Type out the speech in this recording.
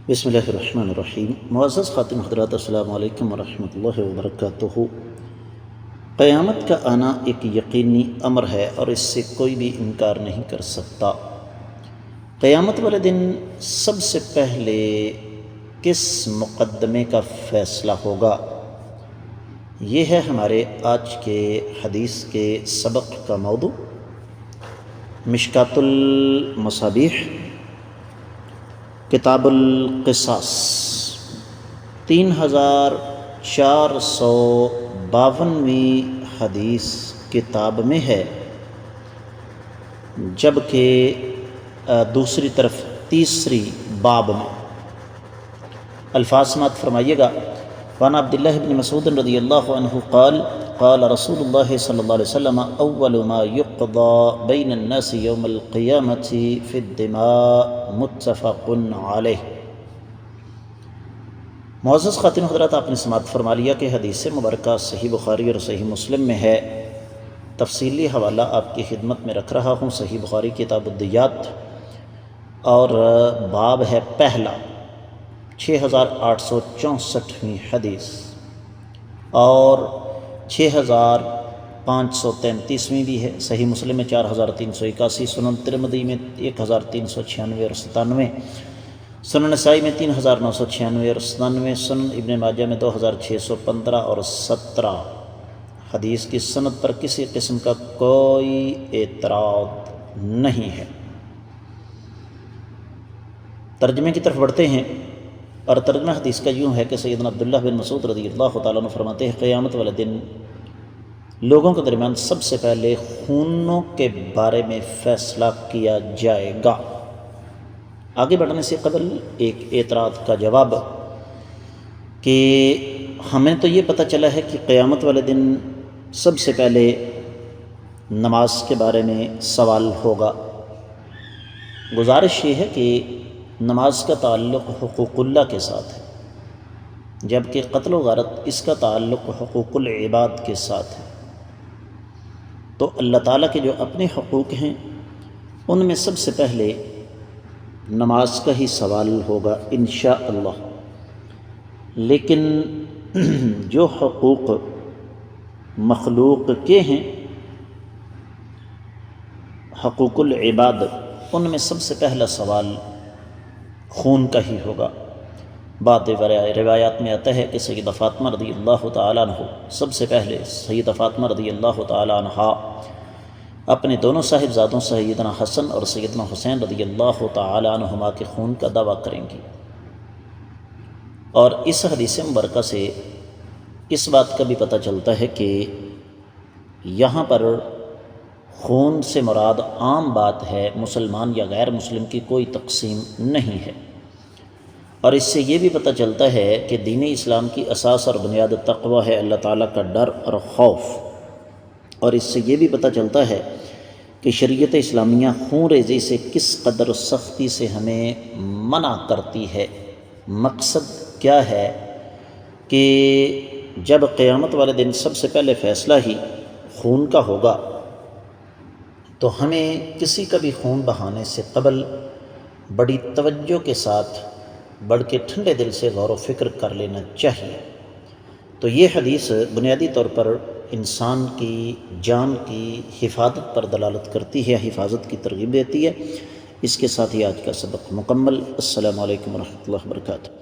بسم اللہ الرحمن الرحیم۔ معزز خاتم حضرات، السلام علیکم ورحمۃ اللہ وبرکاتہ۔ قیامت کا آنا ایک یقینی امر ہے اور اس سے کوئی بھی انکار نہیں کر سکتا۔ قیامت والے دن سب سے پہلے کس مقدمے کا فیصلہ ہوگا، یہ ہے ہمارے آج کے حدیث کے سبق کا موضوع۔ مشکات المصابیح کتاب القصاص 3452ویں حدیث کتاب میں ہے، جبکہ دوسری طرف تیسری باب میں الفاظ سماعت فرمائیے گا۔ وعن عبداللہ بن مسعود رضی اللہ عنہ قال قال رسول اللہ صلی اللہ علیہ وسلم اول ما يقضى بین الناس یوم القیامة فی الدماء متفق علیہ۔ معزز خواتین و حضرات، آپ نے سماعت فرما لیا کہ حدیث مبارکہ صحیح بخاری اور صحیح مسلم میں ہے۔ تفصیلی حوالہ آپ کی خدمت میں رکھ رہا ہوں۔ صحیح بخاری کتاب الدیات اور باب ہے پہلا، 6864ویں حدیث اور 6533ویں بھی ہے۔ صحیح مسلم میں 4381، سنن ترمذی میں 1396 اور 97، سنن نسائی میں 3996 اور 97، سنن ابن ماجہ میں 2615 اور 17۔ حدیث کی سند پر کسی قسم کا کوئی اعتراض نہیں ہے۔ ترجمے کی طرف بڑھتے ہیں، اور ترجمہ حدیث کا یوں ہے کہ سیدنا عبداللہ بن مسعود رضی اللہ تعالیٰ عنہ فرماتے ہیں، قیامت والے دن لوگوں کے درمیان سب سے پہلے خونوں کے بارے میں فیصلہ کیا جائے گا۔ آگے بڑھنے سے قبل ایک اعتراض کا جواب کہ ہمیں تو یہ پتہ چلا ہے کہ قیامت والے دن سب سے پہلے نماز کے بارے میں سوال ہوگا۔ گزارش یہ ہے کہ نماز کا تعلق حقوق اللہ کے ساتھ ہے، جبکہ قتل و غارت اس کا تعلق حقوق العباد کے ساتھ ہے۔ تو اللہ تعالیٰ کے جو اپنے حقوق ہیں ان میں سب سے پہلے نماز کا ہی سوال ہوگا انشاءاللہ، لیکن جو حقوق مخلوق کے ہیں، حقوق العباد، ان میں سب سے پہلا سوال خون کا ہی ہوگا۔ بعض روایات میں آتا ہے کہ سیدہ فاطمہ رضی اللہ تعالیٰ عنہ سب سے پہلے، سیدہ فاطمہ رضی اللہ تعالیٰ عنہ اپنے دونوں صاحبزادوں سیدنا حسن اور سیدنا حسین رضی اللہ تعالیٰ عنہما کے خون کا دعویٰ کریں گی۔ اور اس حدیث مبارکہ سے اس بات کا بھی پتہ چلتا ہے کہ یہاں پر خون سے مراد عام بات ہے، مسلمان یا غیر مسلم کی کوئی تقسیم نہیں ہے۔ اور اس سے یہ بھی پتہ چلتا ہے کہ دین اسلام کی اساس اور بنیاد تقوی ہے، اللہ تعالیٰ کا ڈر اور خوف۔ اور اس سے یہ بھی پتہ چلتا ہے کہ شریعت اسلامیہ خون ریزی سے کس قدر سختی سے ہمیں منع کرتی ہے۔ مقصد کیا ہے کہ جب قیامت والے دن سب سے پہلے فیصلہ ہی خون کا ہوگا تو ہمیں کسی کا بھی خون بہانے سے قبل بڑی توجہ کے ساتھ، بڑھ کے ٹھنڈے دل سے غور و فکر کر لینا چاہیے۔ تو یہ حدیث بنیادی طور پر انسان کی جان کی حفاظت پر دلالت کرتی ہے، حفاظت کی ترغیب دیتی ہے۔ اس کے ساتھ ہی آج کا سبق مکمل۔ السلام علیکم ورحمۃ اللہ وبرکاتہ۔